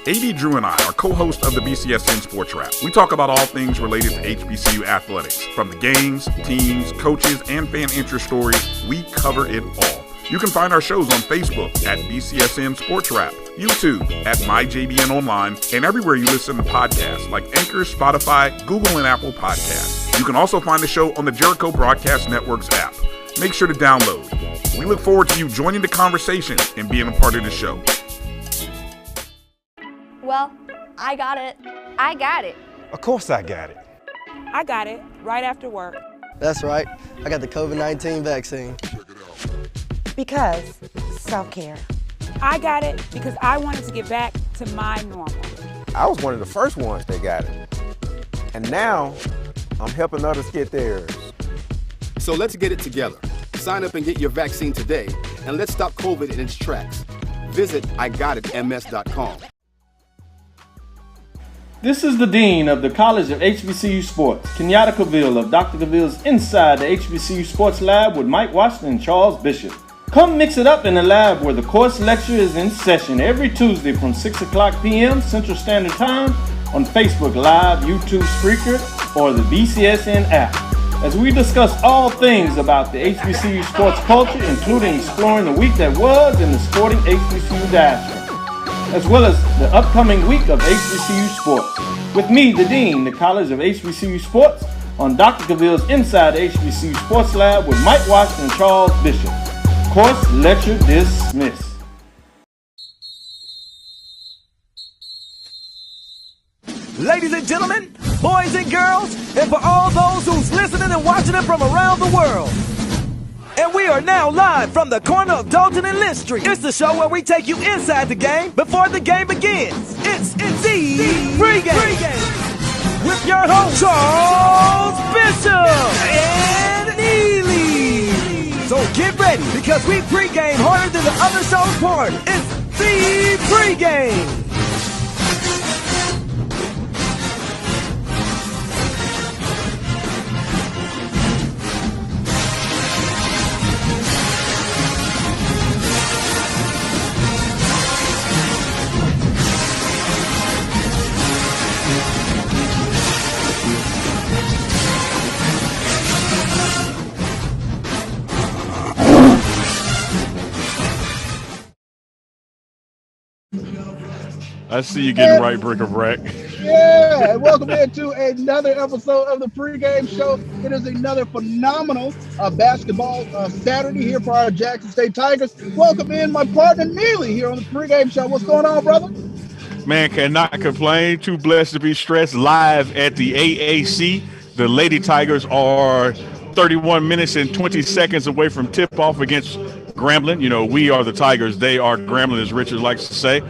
AD Drew and I are co-hosts of the BCSN Sports Wrap. We talk about all things related to HBCU athletics. From the games, teams, coaches, and fan interest stories, we cover it all. You can find our shows on Facebook at BCSN Sports Wrap, YouTube at MyJBN Online, and everywhere you listen to podcasts like Anchor, Spotify, Google, and Apple Podcasts. You can also find the show on the Jericho Broadcast Network's app. Make sure to download. We look forward to you joining the conversation and being a part of the show. Well, I got it. I got it. Of course I got it. I got it right after work. That's right. I got the COVID-19 vaccine. Because self-care. I got it because I wanted to get back to my normal. I was one of the first ones that got it. And now, I'm helping others get theirs. So let's get it together. Sign up and get your vaccine today, and let's stop COVID in its tracks. Visit IGotItMS.com. This is the Dean of the College of HBCU Sports, Kenyatta Cavill of Dr. Cavill's Inside the HBCU Sports Lab with Mike Washington and Charles Bishop. Come mix it up in the lab where the course lecture is in session every Tuesday from 6 o'clock p.m. Central Standard Time on Facebook Live, YouTube Spreaker, or the BCSN app, as we discuss all things about the HBCU sports culture, including exploring the week that was in the sporting HBCU diaspora, as well as the upcoming week of HBCU sports. With me, the Dean, the College of HBCU Sports, on Dr. Cavill's Inside the HBCU Sports Lab with Mike Washington and Charles Bishop. Course lecture dismissed. Ladies and gentlemen, boys and girls, and for all those who's listening and watching it from around the world. And we are now live from the corner of Dalton and Lynch Street. It's the show where we take you inside the game before the game begins. It's the Pregame with your host, Charles Bishop and Neely. So get ready, because we pregame harder than the other show's part. It's the Pregame. I see you getting right, bric-a-brac. Yeah, and welcome into another episode of the Pregame Show. It is another phenomenal basketball Saturday here for our Jackson State Tigers. Welcome in my partner Neely here on the Pregame Show. What's going on, brother? Man, cannot complain. Too blessed to be stressed live at the AAC. The Lady Tigers are 31 minutes and 20 seconds away from tip-off against Grambling. You know, we are the Tigers. They are Grambling, as Richard likes to say.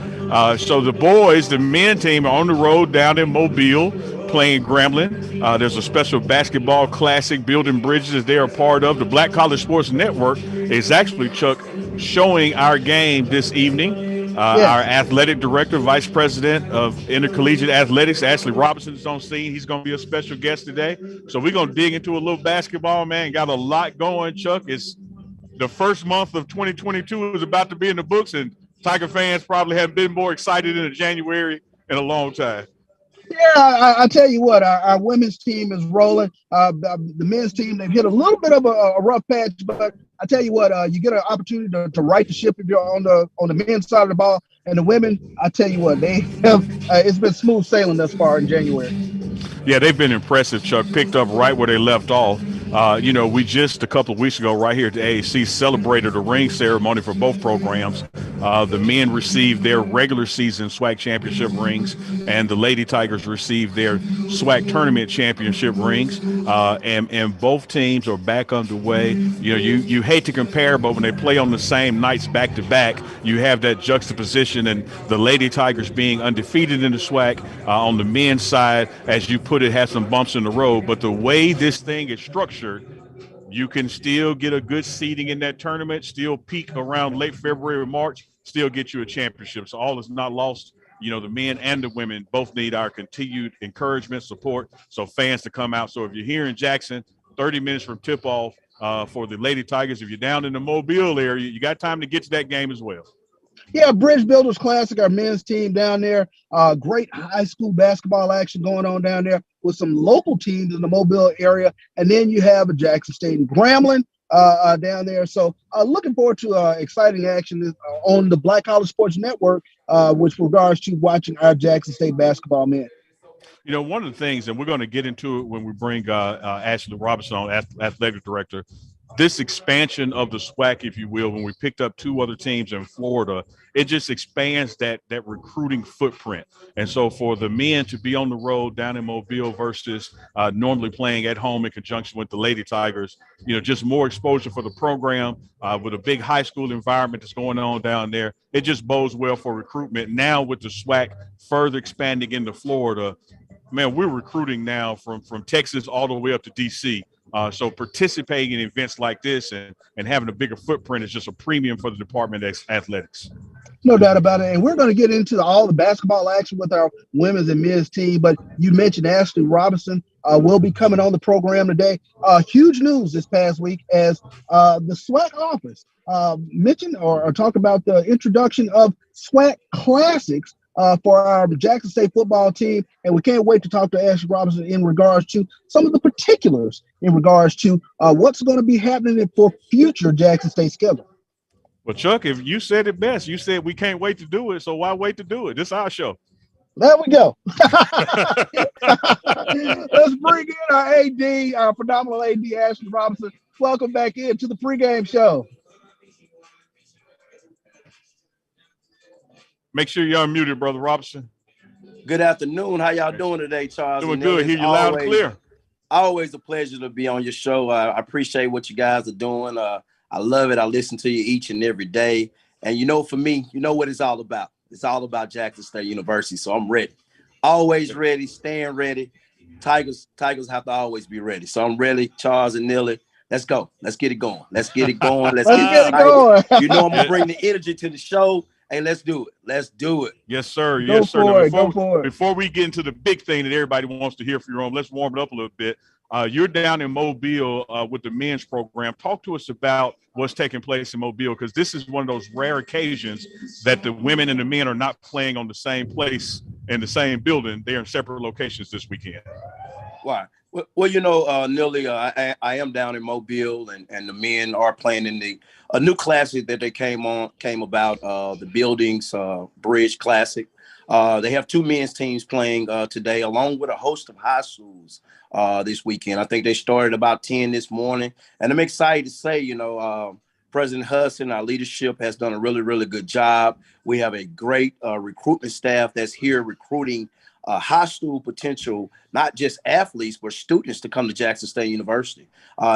So the boys, the men team, are on the road down in Mobile playing Grambling. There's a special basketball classic, Building Bridges, they are part of. The Black College Sports Network is actually, Chuck, showing our game this evening. Our athletic director, vice president of intercollegiate athletics, Ashley Robinson, is on scene. He's going to be a special guest today. So we're going to dig into a little basketball, man. Got a lot going, Chuck. It's the first month of 2022 is about to be in the books, and Tiger fans probably haven't been more excited in January in a long time. Yeah, I tell you what, our women's team is rolling. The men's team, they've hit a little bit of a rough patch, but I tell you what, you get an opportunity to right the ship if you're on the men's side of the ball. And the women, I tell you what, they have it's been smooth sailing thus far in January. Yeah, they've been impressive, Chuck. Picked up right where they left off. We just a couple of weeks ago right here at the AAC celebrated a ring ceremony for both programs. The men received their regular season SWAC championship rings, and the Lady Tigers received their SWAC tournament championship rings. And both teams are back underway. You know, you hate to compare, but when they play on the same nights back to back, you have that juxtaposition, and the Lady Tigers being undefeated in the SWAC on the men's side, as you put it, has some bumps in the road. But the way this thing is structured, you can still get a good seeding in that tournament, still peak around late February or March, still get you a championship. So all is not lost. You know, the men and the women both need our continued encouragement, support, so fans to come out. So if you're here in Jackson, 30 minutes from tip-off for the Lady Tigers, if you're down in the Mobile area, you got time to get to that game as well. Yeah, Bridge Builders Classic, our men's team down there. Great high school basketball action going on down there with some local teams in the Mobile area. And then you have a Jackson State and Grambling down there. So looking forward to exciting action on the Black College Sports Network with regards to watching our Jackson State basketball men. You know, one of the things, and we're going to get into it when we bring Ashley Robinson on, athletic director, this expansion of the SWAC, if you will, when we picked up 2 other teams in Florida, it just expands that recruiting footprint. And so for the men to be on the road down in Mobile versus normally playing at home in conjunction with the Lady Tigers, you know, just more exposure for the program with a big high school environment that's going on down there. It just bodes well for recruitment. Now with the SWAC further expanding into Florida, man, we're recruiting now from Texas all the way up to D.C., so participating in events like this and having a bigger footprint is just a premium for the Department of Athletics. No doubt about it. And we're going to get into all the basketball action with our women's and men's team. But you mentioned Ashley Robinson will be coming on the program today. Huge news this past week as the SWAC office mentioned or talked about the introduction of SWAC Classics for our Jackson State football team. And we can't wait to talk to Ashley Robinson in regards to some of the particulars in regards to what's going to be happening for future Jackson State schedule. Well, Chuck, if you said it best, you said we can't wait to do it. So why wait to do it? This is our show. There we go. Let's bring in our AD, our phenomenal AD, Ashley Robinson. Welcome back into the pregame show. Make sure you're unmuted, Brother Robinson. Good afternoon. How y'all doing today, Charles? Doing good. Hear you loud and clear. Always a pleasure to be on your show. I appreciate what you guys are doing. I love it. I listen to you each and every day. And, you know, for me, you know what it's all about. It's all about Jackson State University. So I'm ready. Always ready, staying ready. Tigers have to always be ready. So I'm ready, Charles and Nilly. Let's go. Let's get it going. Let's get it going. Let's get it going. You know I'm going to bring the energy to the show. Hey, let's do it. Let's do it. Yes, sir. Yes, sir. Before we get into the big thing that everybody wants to hear from your own, let's warm it up a little bit. You're down in Mobile with the men's program. Talk to us about what's taking place in Mobile, because this is one of those rare occasions that the women and the men are not playing on the same place in the same building. They're in separate locations this weekend. Why? Well, you know, Nilly, I am down in Mobile, and the men are playing in a new classic that they came about, the Buildings Bridge Classic. They have 2 men's teams playing today, along with a host of high schools this weekend. I think they started about 10 this morning, and I'm excited to say, you know, President Hudson, our leadership, has done a really, really good job. We have a great recruitment staff that's here recruiting high school potential, not just athletes, but students to come to Jackson State University.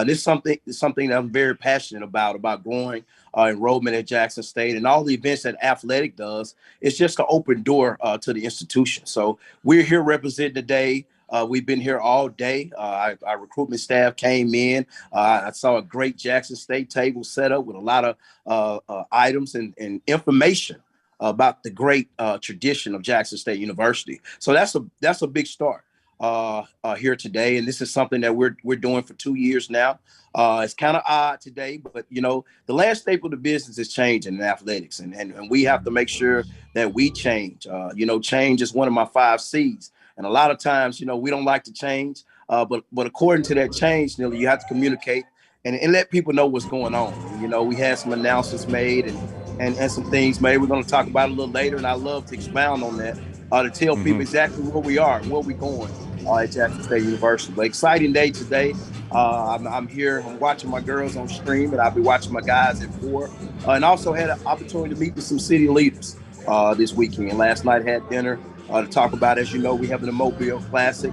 This is something that I'm very passionate about growing enrollment at Jackson State, and all the events that athletic does. It's just an open door to the institution. So we're here representing today. We've been here all day. Our recruitment staff came in. I saw a great Jackson State table set up with a lot of items and information about the great tradition of Jackson State University. So that's a big start here today, and this is something that we're doing for 2 years now. It's kind of odd today, but you know, the landscape of the business is changing in athletics, and we have to make sure that we change. You know, change is one of my 5 C's, and a lot of times, you know, we don't like to change, but according to that change, Neil, you have to communicate and let people know what's going on. You know, we had some announcements made and some things made. We're going to talk about it a little later, and I love to expound on that to tell people exactly where we are and where we're going at Jackson State University. But exciting day today. I'm here. I'm watching my girls on stream, and I'll be watching my guys at 4. And also had an opportunity to meet with some city leaders this weekend. Last night had dinner to talk about, as you know, we have the Mobile Classic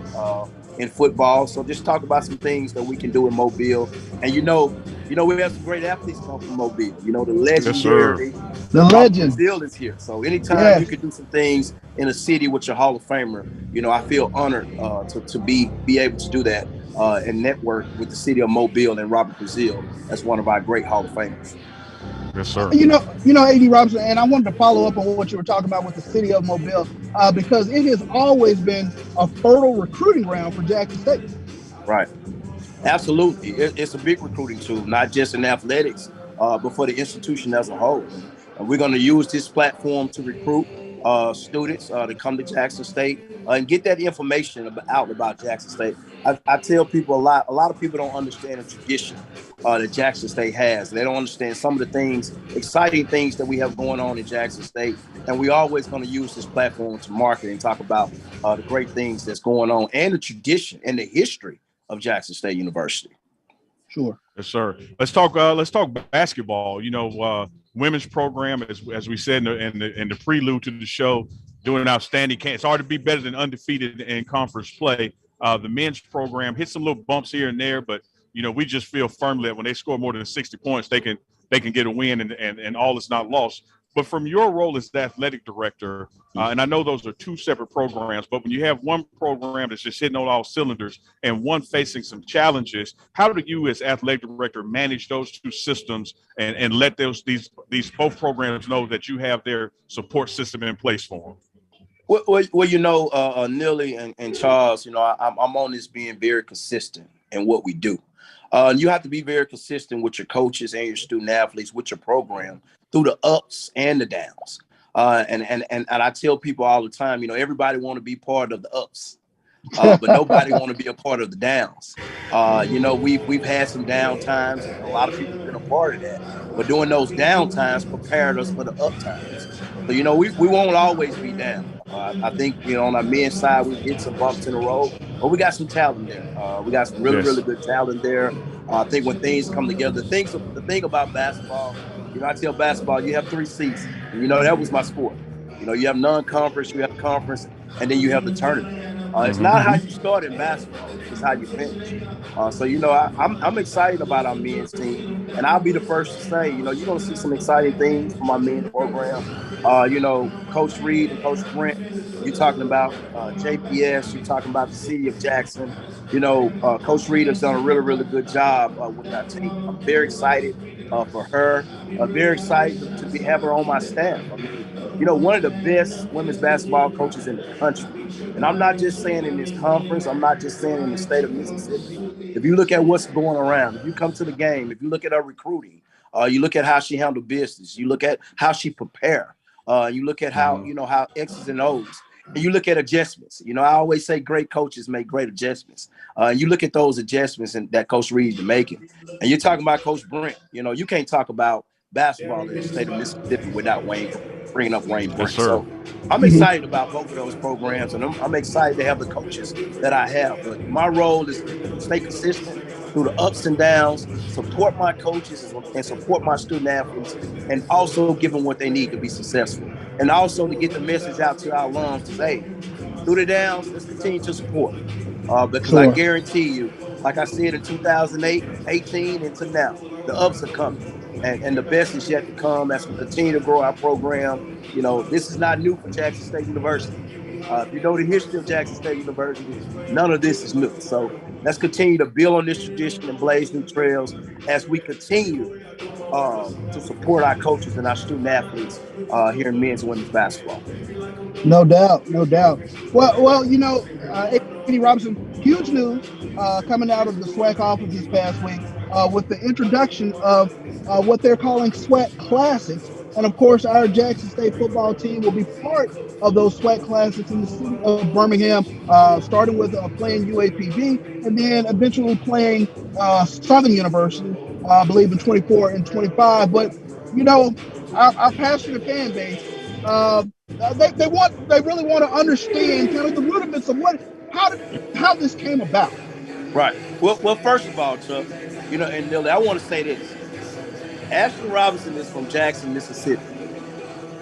in football. So just talk about some things that we can do in Mobile. And you know, we have some great athletes come from Mobile. You know, the legendary legend Bill is here. So anytime you can do some things in a city with your Hall of Famer, you know, I feel honored to be able to do that and network with the city of Mobile and Robert Brazil as one of our great Hall of Famers. Yes, sir. You know, AD Robinson, and I wanted to follow up on what you were talking about with the city of Mobile, because it has always been a fertile recruiting ground for Jackson State. Right. Absolutely. It's a big recruiting tool, not just in athletics, but for the institution as a whole. And we're going to use this platform to recruit students to come to Jackson State and get that information out about Jackson State. I tell people a lot of people don't understand the tradition that Jackson State has. They don't understand some of the things, exciting things that we have going on in Jackson State. And we're always going to use this platform to market and talk about the great things that's going on and the tradition and the history of Jackson State University. Sure. Yes, sir. Let's talk basketball. You know, women's program, as we said in the prelude to the show, doing an outstanding. It's hard to be better than undefeated in conference play. The men's program hit some little bumps here and there, but you know, we just feel firmly that when they score more than 60 points, they can get a win and all is not lost. But from your role as the athletic director, and I know those are two separate programs, but when you have one program that's just hitting on all cylinders and one facing some challenges, how do you as athletic director manage those two systems and let these both programs know that you have their support system in place for them? Well, you know, Neely and Charles, you know, I'm on this being very consistent in what we do. You have to be very consistent with your coaches and your student athletes, with your program, through the ups and the downs. And I tell people all the time, you know, everybody want to be part of the ups, but nobody want to be a part of the downs. You know, we've had some down times, and a lot of people have been a part of that. But during those down times prepared us for the up times. So, you know, we won't always be down. I think, you know, on our men's side, we've hit some bumps in the road, but we got some talent there. We got some really good talent there. I think when things come together, the thing about basketball, you know, I tell basketball, you have 3 seasons. And, you know, that was my sport. You know, you have non-conference, you have conference, and then you have the tournament. It's not how you start in basketball, it's how you finish. So, you know, I'm excited about our men's team. And I'll be the first to say, you know, you're going to see some exciting things from our men's program. You know, Coach Reed and Coach Brent, you're talking about JPS, you're talking about the city of Jackson. You know, Coach Reed has done a really good job with our team. I'm very excited for her. Very excited to have her on my staff. I mean, you know, one of the best women's basketball coaches in the country. And I'm not just saying in this conference, I'm not just saying in the state of Mississippi. If you look at what's going around, if you come to the game, if you look at her recruiting, you look at how she handled business, you look at how she prepare, you look at how, you know, how X's and O's, and you look at adjustments. You know, I always say great coaches make great adjustments. You look at those adjustments and that Coach Reed is making. And you're talking about Coach Brent. You know, you can't talk about basketball in the state of Mississippi without bringing up Wayne Brent. Yes, so I'm excited about both of those programs, and I'm excited to have the coaches that I have. But my role is to stay consistent through the ups and downs, support my coaches and support my student athletes, and also give them what they need to be successful. And also to get the message out to our alums to say, through the downs, let's continue to support. Because I guarantee you, like I said in 2008, 18 into now, the ups are coming. And the best is yet to come as we continue to grow our program. You know, this is not new for Jackson State University. If you know the history of Jackson State University, none of this is new. So let's continue to build on this tradition and blaze new trails as we continue to support our coaches and our student athletes here in men's and women's basketball. No doubt, no doubt. Well, you know, A.D. Robinson, huge news coming out of the SWAC office this past week with the introduction of what they're calling SWAC Classics. And of course, our Jackson State football team will be part of those SWAC Classics in the city of Birmingham, starting with playing UAPB and then eventually playing Southern University, I believe in 24 and 25. But, you know, our passionate fan base, they really want to understand kind of the rudiments of how this came about. Right. Well, first of all, Chuck, you know, and Nilly, I want to say this. Ashley Robinson is from Jackson, Mississippi.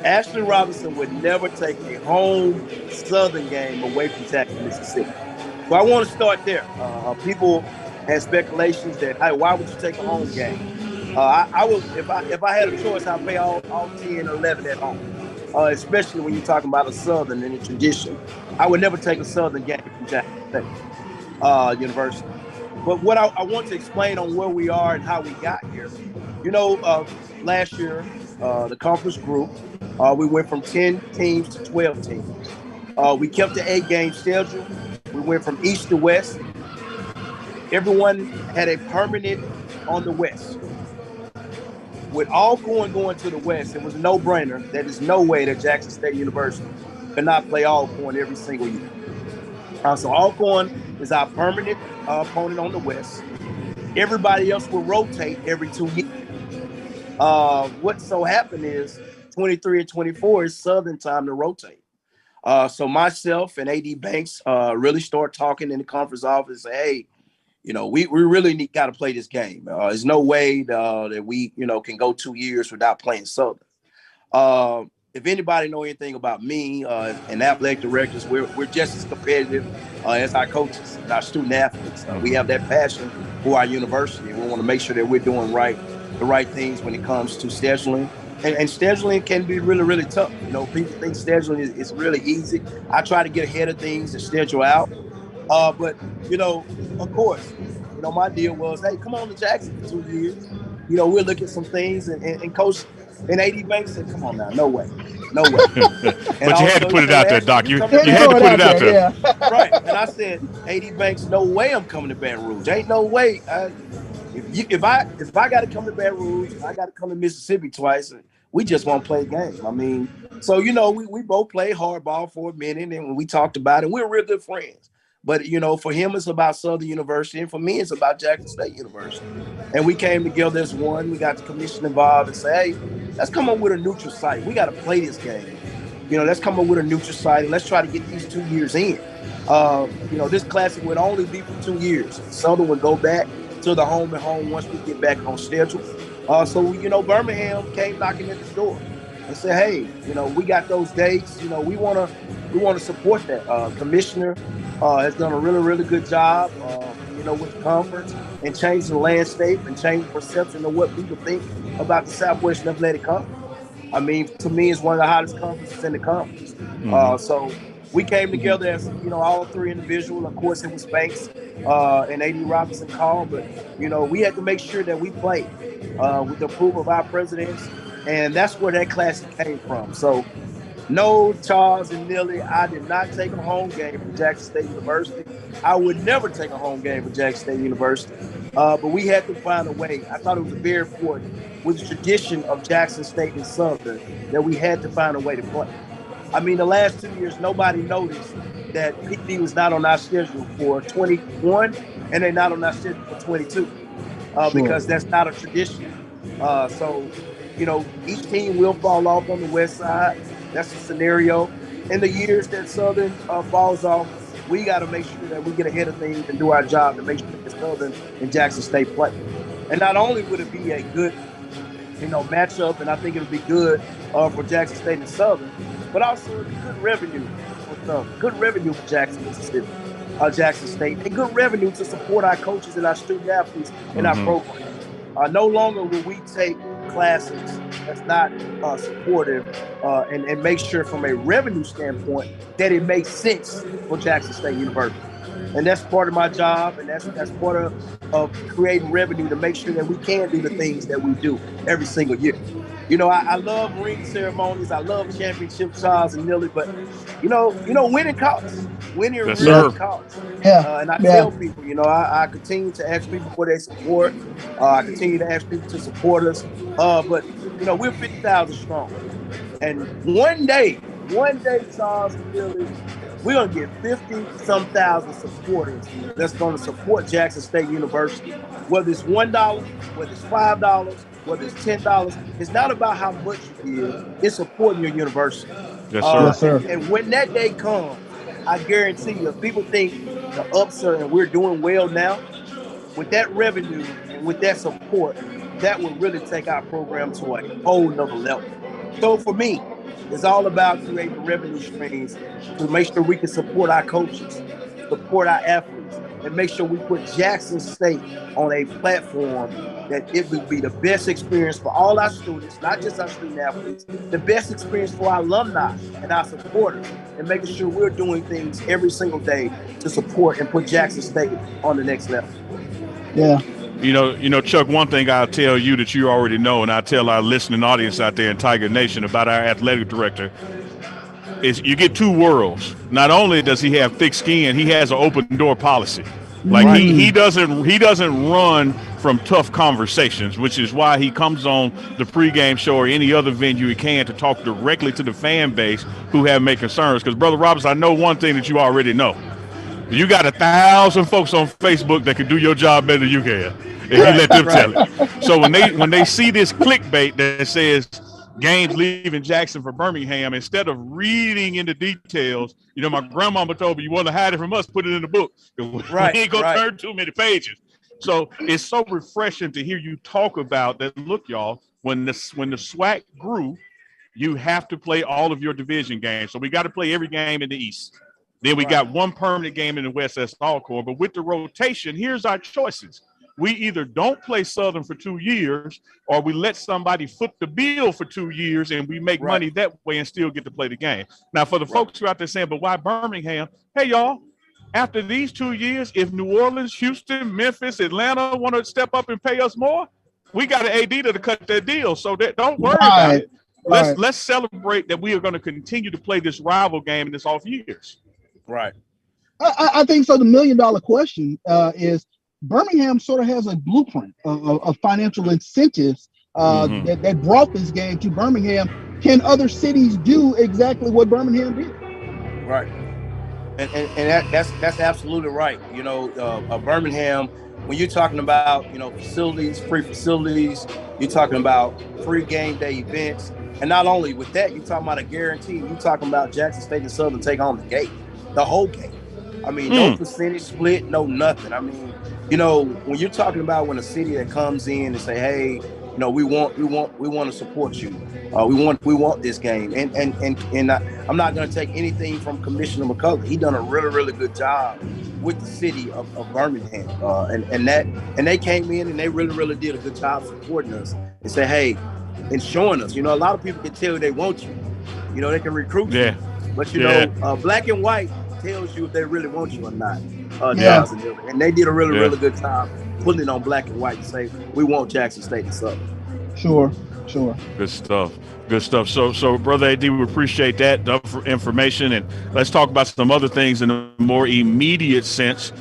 Ashley Robinson would never take a home Southern game away from Jackson, Mississippi. So I want to start there. People had speculations that, hey, why would you take a home game? I would, if I had a choice, I'd play all 10 or 11 at home. Especially when you're talking about a Southern and a tradition. I would never take a Southern game from Jackson State University. But what I want to explain on where we are and how we got here. You know, last year, the conference grew. We went from 10 teams to 12 teams. We kept the 8-game schedule. We went from east to west. Everyone had a permanent on the west. with Alcorn going to the West, it was a no-brainer. There is no way that Jackson State University could not play Alcorn every single year. So Alcorn is our permanent opponent on the West. Everybody else will rotate every 2 years. What so happened is 23 and 24 is Southern time to rotate. So myself and AD Banks really start talking in the conference office. Say, hey, we really got to play this game. There's no way that we, can go 2 years without playing Southern. If anybody know anything about me and athletic directors, we're just as competitive as our coaches and our student athletes. We have that passion for our university. We want to make sure that we're doing the right things when it comes to scheduling. And scheduling can be really, really tough. People think scheduling is really easy. I try to get ahead of things and schedule out. But, of course, my deal was, hey, come on to Jackson for 2 years. We'll look at some things. And Coach and AD Banks said, come on now, no way. But you had to put it out there, Doc. You had to put it out there. Yeah. Right. And I said, AD Banks, no way I'm coming to Baton Rouge. Ain't no way. If I got to come to Baton Rouge, I got to come to Mississippi twice. We just won't play a game. I mean, so, we both played hardball for a minute, and we talked about it. We're real good friends. But, for him, it's about Southern University, and for me, it's about Jackson State University. And we came together as one. We got the commission involved and say, hey, let's come up with a neutral site. We got to play this game. Let's come up with a neutral site, and let's try to get these 2 years in. This classic would only be for 2 years. Southern would go back to the home and home once we get back on schedule. So Birmingham came knocking at the door and said, hey, we got those dates. We want to support that. Commissioner has done a really, really good job, with the conference and changing the landscape and changing the perception of what people think about the Southwestern Athletic Conference. I mean, to me, it's one of the hottest conferences in the conference. So we came together as, all three individuals. Of course, it was Banks and A.D. Robinson call, but, we had to make sure that we played with the approval of our presidents, and that's where that classic came from. So, no, Charles and Nilly, I did not take a home game for Jackson State University. I would never take a home game for Jackson State University, but we had to find a way. I thought it was very important with the tradition of Jackson State and Southern that we had to find a way to play. I mean, the last 2 years, nobody noticed that PD was not on our schedule for 21 and they're not on our schedule for 22 because that's not a tradition. So, each team will fall off on the west side. That's the scenario. In the years that Southern falls off, we got to make sure that we get ahead of things and do our job to make sure that Southern and Jackson State play. And not only would it be a good, matchup, and I think it would be good for Jackson State and Southern, but also good revenue for Southern, good revenue for Jackson, Mississippi, Jackson State, and good revenue to support our coaches and our student athletes in our program. No longer will we take classes that's not supportive and make sure from a revenue standpoint that it makes sense for Jackson State University. And that's part of my job, and that's part of creating revenue to make sure that we can do the things that we do every single year. I love ring ceremonies. I love championship, Charles and Nilly, but winning counts. Winning really counts. And I tell people, I continue to ask people for their support. I continue to ask people to support us. But we're 50,000 strong. And one day, Charles and Nilly, we're going to get 50-some thousand supporters that's going to support Jackson State University. Whether it's $1, whether it's $5, whether it's $10, it's not about how much you give, it's supporting your university. Yes, sir. Yes, sir. And when that day comes, I guarantee you, if people think the ups are and we're doing well now, with that revenue and with that support, that will really take our program to a whole nother level. So for me, it's all about creating revenue streams to make sure we can support our coaches, support our athletes, and make sure we put Jackson State on a platform that it would be the best experience for all our students, not just our student athletes, the best experience for our alumni and our supporters, and making sure we're doing things every single day to support and put Jackson State on the next level. Yeah. Chuck, one thing I'll tell you that you already know, and I tell our listening audience out there in Tiger Nation about our athletic director, is you get two worlds. Not only does he have thick skin, he has an open door policy. Like he doesn't run from tough conversations, which is why he comes on the pregame show or any other venue he can to talk directly to the fan base who have made concerns. Because, Brother Roberts, I know one thing that you already know. You got 1,000 folks on Facebook that can do your job better than you can if you let them tell it. So when they see this clickbait that says Gaines leaving Jackson for Birmingham, instead of reading into details, you know, my grandmama told me, you want to hide it from us, put it in the book. We ain't gonna turn too many pages. So it's so refreshing to hear you talk about that. Look, y'all, when the SWAC grew, you have to play all of your division games. So we got to play every game in the East. Then we got one permanent game in the West, that's All-Core. But with the rotation, here's our choices. We either don't play Southern for 2 years, or we let somebody foot the bill for 2 years and we make money that way and still get to play the game. Now, for the folks who are out there saying, but why Birmingham? Hey, y'all, after these 2 years, if New Orleans, Houston, Memphis, Atlanta want to step up and pay us more, we got an AD to cut that deal. So that, don't worry about it. Let's celebrate that we are going to continue to play this rival game in this off years. Right. I think so. The $1 million question is Birmingham sort of has a blueprint of financial incentives that brought this game to Birmingham. Can other cities do exactly what Birmingham did? Right. And that's absolutely right. You know, Birmingham, when you're talking about, you know, facilities, free facilities, you're talking about free game day events. And not only with that, you're talking about a guarantee. You're talking about Jackson State and Southern take on the game. The whole game. I mean, no percentage split, no nothing. I mean, you know, when you're talking about when a city that comes in and say, hey, you know, we want to support you. We want this game. And I'm not going to take anything from Commissioner McCullough. He done a really, really good job with the city of Birmingham. And they came in and they really, really did a good job supporting us and say, hey, and showing us. You know, a lot of people can tell they want you. You know, they can recruit you. But, you know, black and white tells you if they really want you or not. And they did a really, really good job putting it on black and white to say, we want Jackson State and Southern. Sure. Good stuff. So Brother AD, we appreciate that information. And let's talk about some other things in a more immediate sense.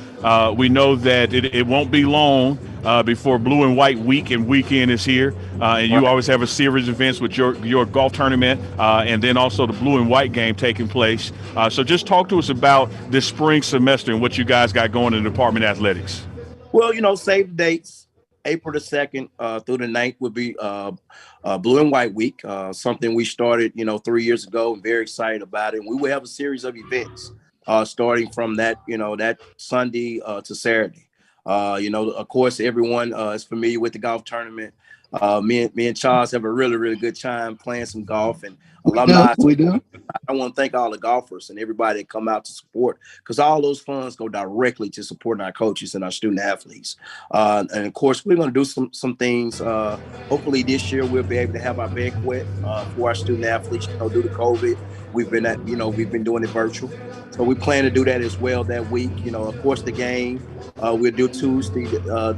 We know that it won't be long before Blue and White week and weekend is here. And you always have a series of events with your golf tournament and then also the Blue and White game taking place. So just talk to us about this spring semester and what you guys got going in the Department of Athletics. Well, you know, save dates. April the 2nd through the 9th would be Blue and White Week, something we started, you know, 3 years ago. I'm very excited about it. And we will have a series of events starting from that, you know, that Sunday to Saturday. You know, of course, everyone is familiar with the golf tournament. Me and Charles have a really, really good time playing some golf and alumni. We do. I want to thank all the golfers and everybody that come out to support, because all those funds go directly to supporting our coaches and our student athletes. And of course, we're going to do some things. Hopefully this year we'll be able to have our banquet for our student athletes. You know, due to COVID, we've been doing it virtual. So we plan to do that as well that week. You know, of course, the game we'll do Tuesday,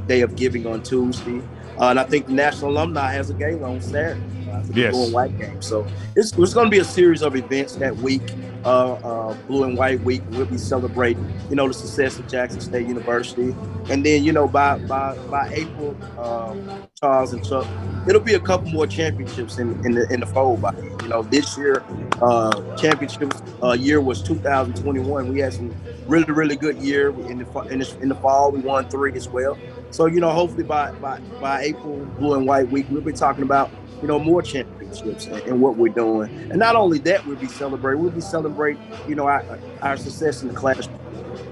Day of Giving on Tuesday. And I think the National Alumni has a game on Saturday. The Blue and White game. So it's going to be a series of events that week, Blue and White Week. We'll be celebrating, you know, the success of Jackson State University. And then, you know, by April, Charles and Chuck, it'll be a couple more championships in the fold. By, you know, this year, championship year was 2021. We had some really, really good year in the fall. We won 3 as well. So, you know, hopefully by April, Blue and White Week, we'll be talking about, you know, more championships and what we're doing. And not only that, we'll be celebrating, you know, our success in the classroom.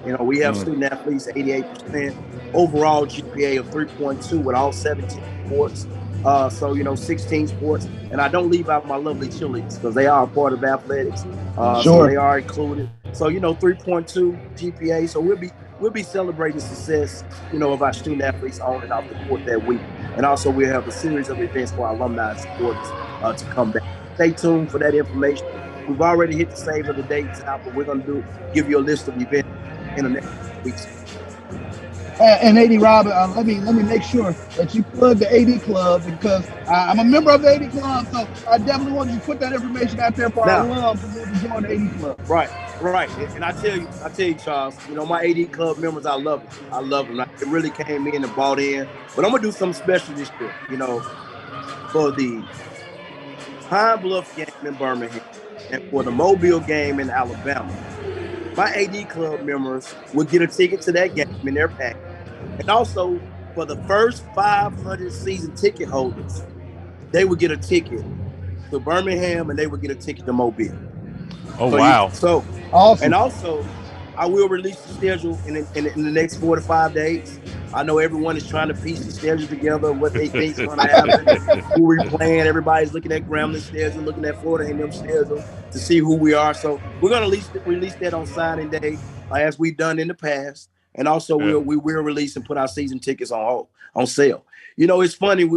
You know, we have student athletes, 88%, overall GPA of 3.2 with all 17 sports. So, you know, 16 sports. And I don't leave out my lovely cheerleaders because they are a part of athletics. So they are included. So, you know, 3.2 GPA. So we'll be celebrating the success, you know, of our student athletes on and off the court that week. And also we'll have a series of events for our alumni supporters to come back. Stay tuned for that information. We've already hit the save of the dates out, but we're going to give you a list of events in the next weeks. And AD Rob, let me make sure that you plug the AD Club, because I'm a member of the AD Club, so I definitely want you to put that information out there for our alums who want to join the AD Club. Right. Right, and I tell you, Charles. You know, my AD club members, I love them. I love them. They really came in and bought in. But I'm gonna do something special this year. You know, for the Pine Bluff game in Birmingham and for the Mobile game in Alabama, my AD club members will get a ticket to that game in their pack. And also for the first 500 season ticket holders, they would get a ticket to Birmingham and they would get a ticket to Mobile. Oh, wow. So Awesome. And also, I will release the schedule in the next 4 to 5 days. I know everyone is trying to piece the schedule together, what they think is going to happen, who we're playing. Everybody's looking at Grambling schedule, looking at Florida A&M schedule to see who we are. So we're going to release that on signing day, as we've done in the past. And also, we will release and put our season tickets on sale. You know, it's funny,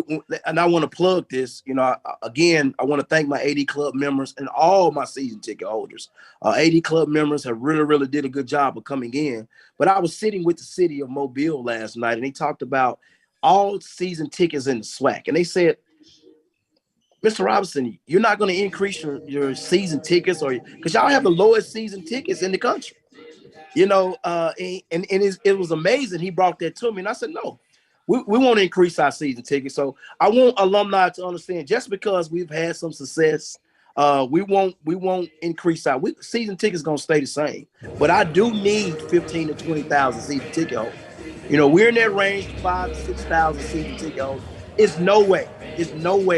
and I want to plug this. You know, again, I want to thank my AD Club members and all my season ticket holders. AD Club members have really, really did a good job of coming in. But I was sitting with the city of Mobile last night, and they talked about all season tickets in the SWAC. And they said, Mr. Robinson, you're not going to increase your season tickets, or because y'all have the lowest season tickets in the country. You know, and it was amazing. He brought that to me, and I said, no. We want to increase our season tickets. So I want alumni to understand, just because we've had some success, we won't increase our season tickets going to stay the same. But I do need 15 to 20,000 season ticket holders. You know, we're in that range, 5,000 to 6,000 season ticket holders. It's no way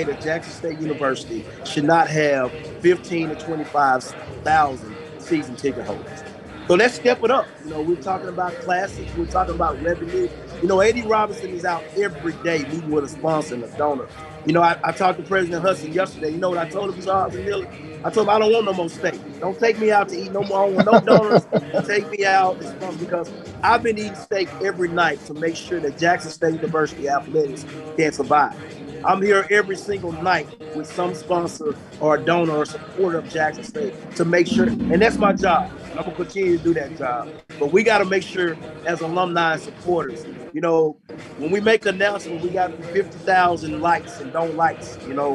that Jackson State University should not have 15 to 25,000 season ticket holders. So let's step it up. You know, we're talking about classics. We're talking about revenue. You know, A.D. Robinson is out every day meeting with a sponsor and a donor. You know, I talked to President Hudson yesterday. You know what I told him, Charles and Millie? I told him I don't want no more steak. Don't take me out to eat no more. I don't want no donors. Take me out and sponsor, because I've been eating steak every night to make sure that Jackson State University athletics can survive. I'm here every single night with some sponsor or a donor or supporter of Jackson State to make sure, and that's my job. And I'm going to continue to do that job. But we got to make sure, as alumni and supporters, you know, when we make an announcement, we got 50,000 likes and don't likes. You know,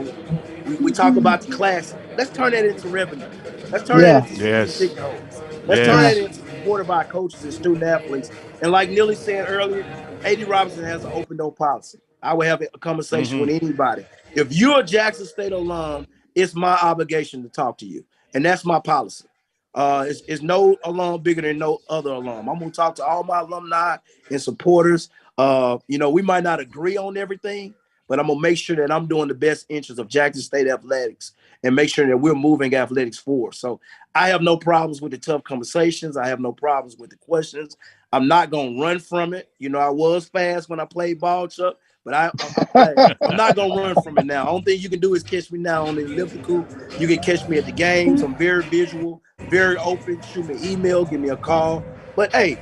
we talk about the class. Let's turn that into revenue. Let's turn that into ticket holders. Let's turn that into support of our coaches and student athletes. And like Neely said earlier, A.D. Robinson has an open door policy. I would have a conversation with anybody. If you're a Jackson State alum, it's my obligation to talk to you. And that's my policy. It's no alum bigger than no other alum. I'm going to talk to all my alumni and supporters. You know, we might not agree on everything, but I'm going to make sure that I'm doing the best interest of Jackson State athletics and make sure that we're moving athletics forward. So I have no problems with the tough conversations. I have no problems with the questions. I'm not going to run from it. You know, I was fast when I played ball, Chuck. But I'm not going to run from it now. The only thing you can do is catch me now on the elliptical. You can catch me at the games. I'm very visual, very open. Shoot me an email, give me a call. But, hey,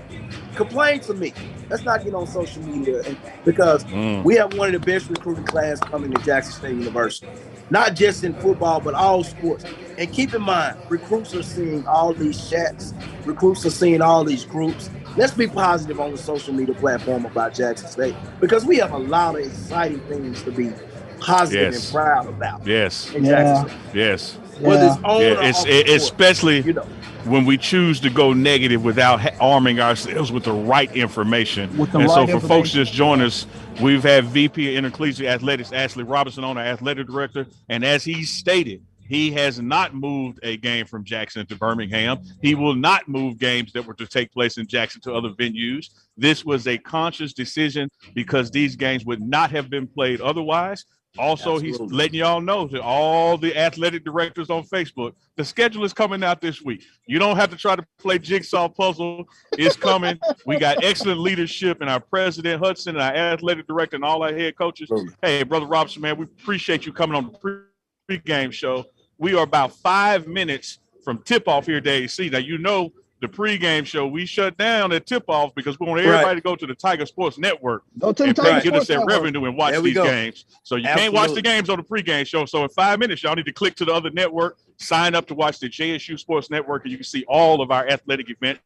complain to me. Let's not get on social media, because we have one of the best recruiting class coming to Jackson State University. Not just in football, but all sports. And keep in mind, recruits are seeing all these chats. Recruits are seeing all these groups. Let's be positive on the social media platform about Jackson State, because we have a lot of exciting things to be positive and proud about. Yes. In Jackson State. Yes. Whether it's on or off the court, especially, you know, when we choose to go negative without arming ourselves with the right information. For folks just join us, we've had VP of Intercollegiate Athletics, Ashley Robinson, on, our athletic director. And as he stated, he has not moved a game from Jackson to Birmingham. He will not move games that were to take place in Jackson to other venues. This was a conscious decision because these games would not have been played otherwise. Also, he's letting y'all know, to all the athletic directors on Facebook, the schedule is coming out this week. You don't have to try to play jigsaw puzzle. It's coming. We got excellent leadership in our president, Hudson, and our athletic director, and all our head coaches. Hey, Brother Robinson, man, we appreciate you coming on the pregame show. We are about 5 minutes from tip-off here at AC. Now, you know, the pregame show, we shut down at tip-off because we want everybody to go to the Tiger Sports Network and get us that revenue and watch these games. So you can't watch the games on the pregame show. So in 5 minutes, y'all need to click to the other network, sign up to watch the JSU Sports Network, and you can see all of our athletic events.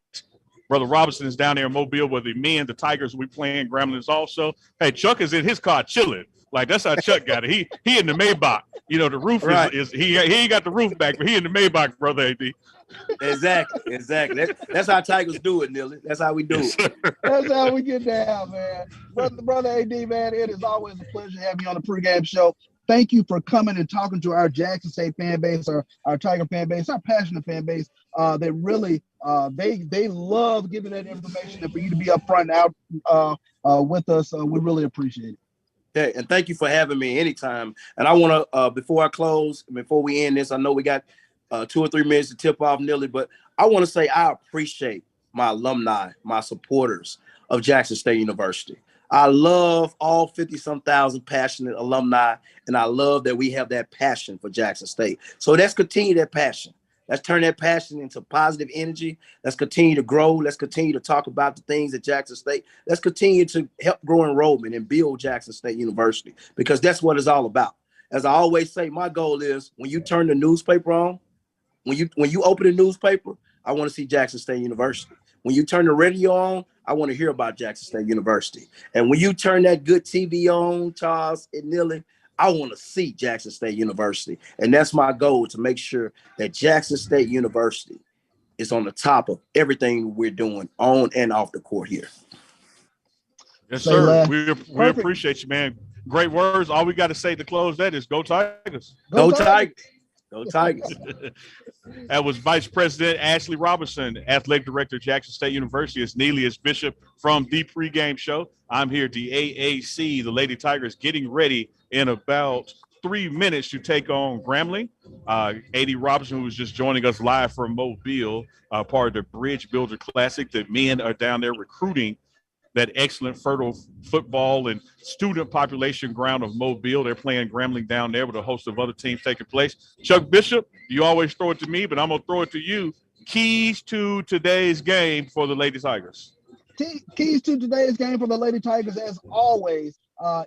Brother Robinson is down there in Mobile with the men, the Tigers we playing, Gremlins also. Hey, Chuck is in his car chilling. Like that's how Chuck got it. He in the Maybach. You know, the roof Right. is he ain't got the roof back, but he in the Maybach, brother AD. Exactly. That's how Tigers do it, Nilly. That's how we do it. That's how we get down, man. Brother AD, man, it is always a pleasure having you on the pregame show. Thank you for coming and talking to our Jackson State fan base, our Tiger fan base, our passionate fan base. They really they love giving that information, and for you to be up front and out with us, we really appreciate it. Yeah, and thank you for having me anytime. And I want to, before I close, before we end this, I know we got 2 or 3 minutes to tip off Nilly, but I want to say I appreciate my alumni, my supporters of Jackson State University. I love all 50-some thousand passionate alumni, and I love that we have that passion for Jackson State. So let's continue that passion. Let's turn that passion into positive energy. Let's continue to grow. Let's continue to talk about the things at Jackson State. Let's continue to help grow enrollment and build Jackson State University, because that's what it's all about. As I always say, my goal is when you turn the newspaper on, when you open the newspaper, I want to see Jackson State University. When you turn the radio on, I want to hear about Jackson State University. And when you turn that good TV on, Charles and Nilly, I want to see Jackson State University. And that's my goal, to make sure that Jackson State University is on the top of everything we're doing on and off the court here. Yes, sir. We appreciate you, man. Great words. All we got to say to close that is go Tigers. Go Tigers. Go Tigers. That was Vice President Ashley Robinson, Athletic Director at Jackson State University. It's Neelius Bishop from the Pregame Show. I'm here at the AAC. The Lady Tigers getting ready in about 3 minutes to take on Grambling. A.D. Robinson, who was just joining us live from Mobile, part of the Bridge Builder Classic. The men are down there recruiting that excellent fertile football and student population ground of Mobile. They're playing Grambling down there with a host of other teams taking place. Chuck Bishop, you always throw it to me, but I'm going to throw it to you. Keys to today's game for the Lady Tigers. Keys to today's game for the Lady Tigers, as always,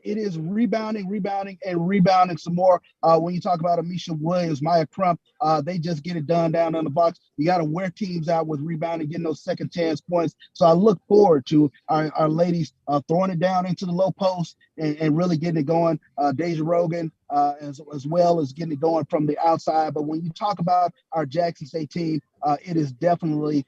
it is rebounding some more. When you talk about Amisha Williams, Maya Crump, they just get it done down on the box. You got to wear teams out with rebounding, getting those second chance points. So I look forward to our ladies throwing it down into the low post and really getting it going. Deja Rogan, as well as getting it going from the outside. But when you talk about our Jackson State team, it is definitely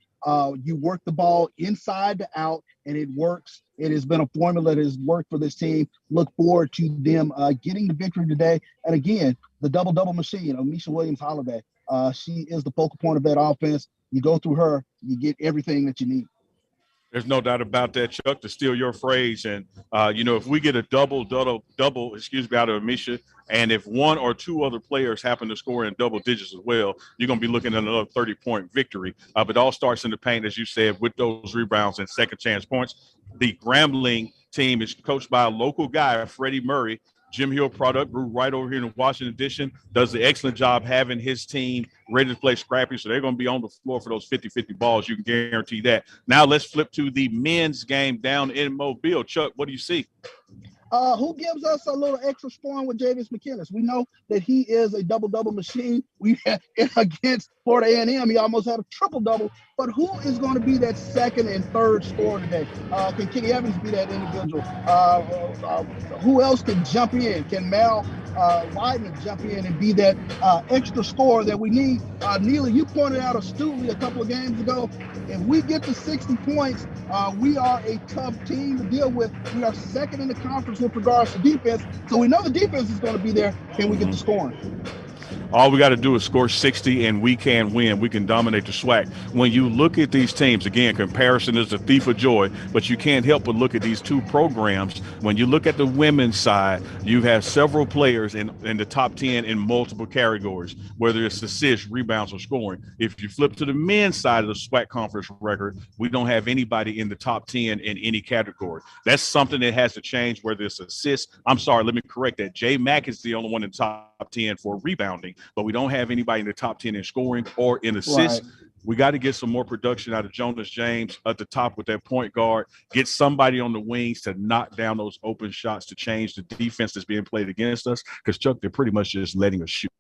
you work the ball inside to out, and it works. It has been a formula that has worked for this team. Look forward to them getting the victory today. And again, the double-double machine, Amisha Williams-Holiday. She is the focal point of that offense. You go through her, you get everything that you need. There's no doubt about that, Chuck, to steal your phrase. And, if we get a double, out of Amisha, and if one or two other players happen to score in double digits as well, you're going to be looking at another 30-point victory. But it all starts in the paint, as you said, with those rebounds and second chance points. The Grambling team is coached by a local guy, Freddie Murray. Jim Hill product, grew right over here in Washington Edition, does an excellent job having his team ready to play scrappy. So they're going to be on the floor for those 50-50 balls. You can guarantee that. Now let's flip to the men's game down in Mobile. Chuck, what do you see? Who gives us a little extra scoring with Javis McKinnis? We know that he is a double-double machine. We had against Florida A&M, he almost had a triple-double. But who is going to be that second and third scorer today? Can Kenny Evans be that individual? Who else can jump in? Can Mal Widener jump in and be that extra scorer that we need? Neely, you pointed out astutely a couple of games ago, if we get to 60 points, we are a tough team to deal with. We are second in the conference with regards to defense, so we know the defense is going to be there. Can we get the scoring? All we got to do is score 60, and we can win. We can dominate the SWAC. When you look at these teams, again, comparison is a thief of joy, but you can't help but look at these two programs. When you look at the women's side, you have several players in the top 10 in multiple categories, whether it's assists, rebounds, or scoring. If you flip to the men's side of the SWAC conference record, we don't have anybody in the top 10 in any category. That's something that has to change, whether it's assists. I'm sorry, let me correct that. Jay Mack is the only one in the top 10 for rebounding, but we don't have anybody in the top 10 in scoring or in assists. Right. We got to get some more production out of Jonas James at the top with that point guard, get somebody on the wings to knock down those open shots to change the defense that's being played against us, because, Chuck, they're pretty much just letting us shoot.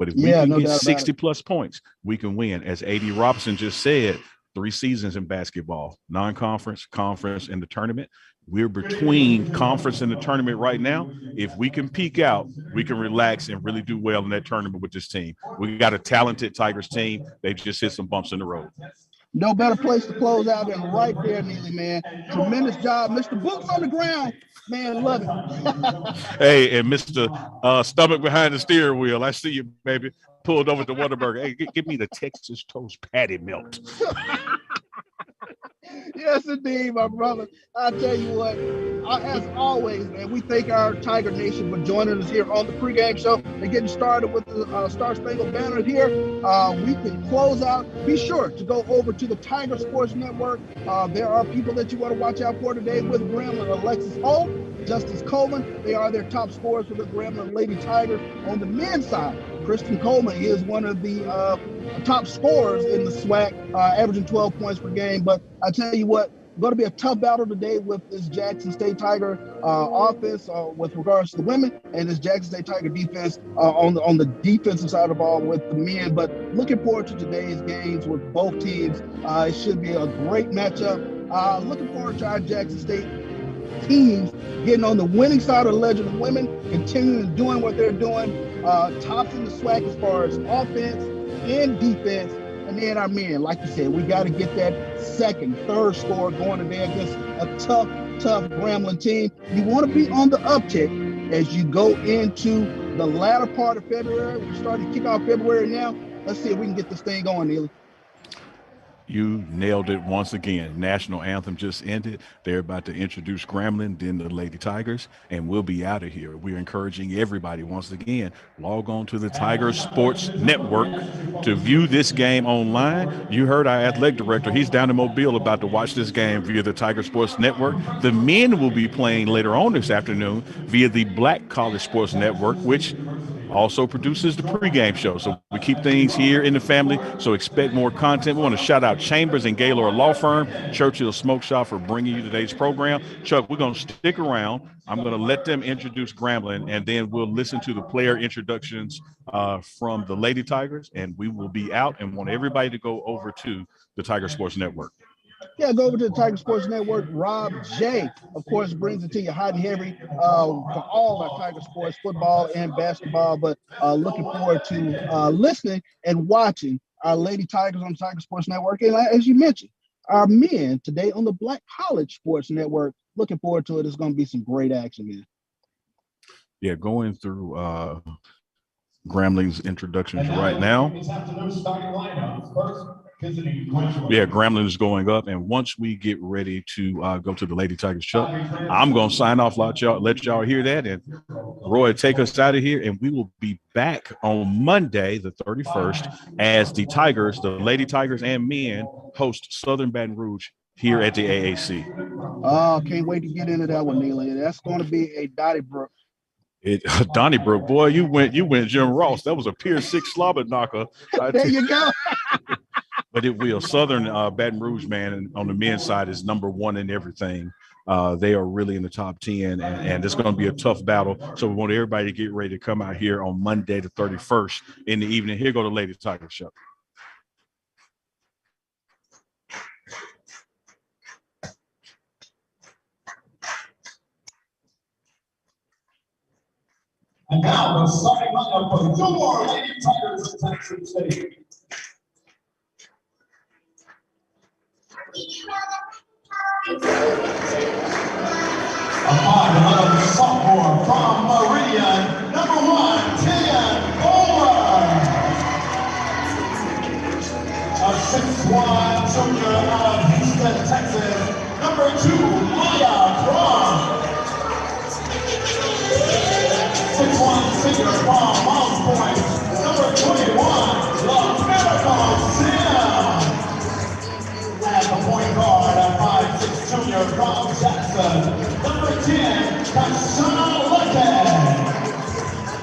But if we can get 60-plus points, we can win. As A.D. Robinson just said, 3 seasons in basketball, non-conference, conference, and the tournament. we're between conference and the tournament right now. If we can peak out, we can relax and really do well in that tournament with this team. We got a talented Tigers team. They just hit some bumps in the road. No better place to close out than right there, Neely, man. Tremendous job. Mr. Boots on the ground. Man, love it. Hey, and Mr. Stomach behind the steering wheel. I see you, baby. Pulled over to Whataburger. Hey, give me the Texas toast patty melt. Yes, indeed, my brother. I tell you what, as always, man, we thank our Tiger Nation for joining us here on the pregame show and getting started with the Star Spangled Banner here. We can close out. Be sure to go over to the Tiger Sports Network. There are people that you want to watch out for today with Gremlin, Alexis Holt, Justice Coleman. They are their top scorers for the Gremlin Lady Tigers. On the men's side, Kristen Coleman is one of the top scorers in the SWAC, averaging 12 points per game. But I tell you what, going to be a tough battle today with this Jackson State Tiger offense with regards to the women and this Jackson State Tiger defense on the defensive side of the ball with the men. But looking forward to today's games with both teams. It should be a great matchup. Looking forward to our Jackson State teams getting on the winning side of the ledger of women, continuing doing what they're doing, tops in the SWAC as far as offense and defense. And then our men, like you said, we got to get that second, third score going today against a tough Gremlin team. You want to be on the uptick as you go into the latter part of February. We're starting to kick off February now. Let's see if we can get this thing going, Neely. You nailed it once again. National anthem just ended. They're about to introduce Gremlin, then the Lady Tigers, and we'll be out of here. We're encouraging everybody once again, log on to the Tiger Sports Network to view this game online. You heard our athletic director. He's down in Mobile about to watch this game via the Tiger Sports Network. The men will be playing later on this afternoon via the Black College Sports Network, which also produces the pregame show. So we keep things here in the family, so expect more content. We want to shout out Chambers and Gaylord Law Firm, Churchill Smoke Shop for bringing you today's program. Chuck, we're going to stick around. I'm going to let them introduce Gremlin, and then we'll listen to the player introductions from the Lady Tigers, and we will be out and want everybody to go over to the Tiger Sports Network. Yeah, go over to the Tiger Sports Network. Rob J, of course, brings it to you hot and heavy for all our Tiger sports, football and basketball. But looking forward to listening and watching our Lady Tigers on the Tiger Sports Network. And as you mentioned, our men today on the Black College Sports Network. Looking forward to it. It's going to be some great action, man. Yeah, going through Gremlin's introductions right now. Yeah, Gremlin is going up, and once we get ready to go to the Lady Tigers Chuck, I'm going to sign off, let y'all hear that, and Roy, take us out of here, and we will be back on Monday, the 31st, as the Tigers, the Lady Tigers and men, host Southern Baton Rouge here at the AAC. Oh, can't wait to get into that one, Neely. That's going to be a Donnybrook. Donnybrook, boy, you went Jim Ross. That was a Pier 6 slobber knocker. There you go. But it will. Southern Baton Rouge, man, and on the men's side is #1 in everything. They are really in the top 10, and it's going to be a tough battle. So we want everybody to get ready to come out here on Monday, the 31st in the evening. Here go the Lady Tiger Show. And now the starting lineup for the Gilmore Lady Tigers of Texas State. A 5'11" sophomore from Meridian, #1, Tian Bowler. A 6'1" junior out of Houston, Texas, #2, Maya Crum. 6'1" senior from Mounds Point, #21, La Miracle Sim. At the point guard, a 5'6" junior from Jackson, #10, Kasana Luckett.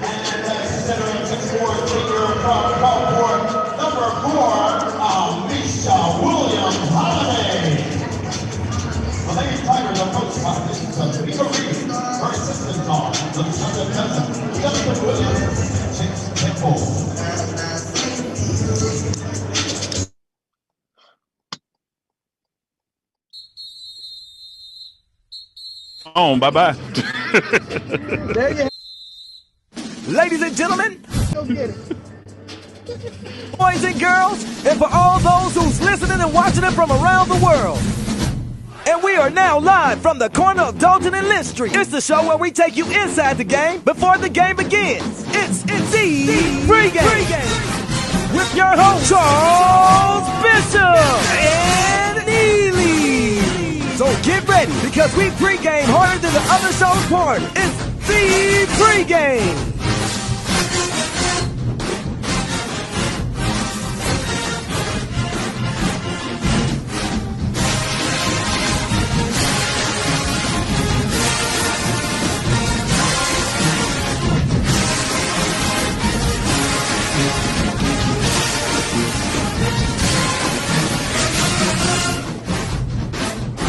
And the considering 6'4" senior from Gulfport, #4, Amisha Williams Holiday. The Lady Tigers are coached by Lisa Reed. Her assistants are Lisa Cousin, Jennifer Williams, and Chase Temple. on. Bye-bye. There you Ladies and gentlemen, go get it. boys and girls, and for all those who's listening and watching it from around the world. And we are now live from the corner of Dalton and Lynch Street. It's the show where we take you inside the game before the game begins. It's the Pregame with your host, Charles Bishop and Neely. So get ready, because we pregame harder than the other show's party. It's the Pregame.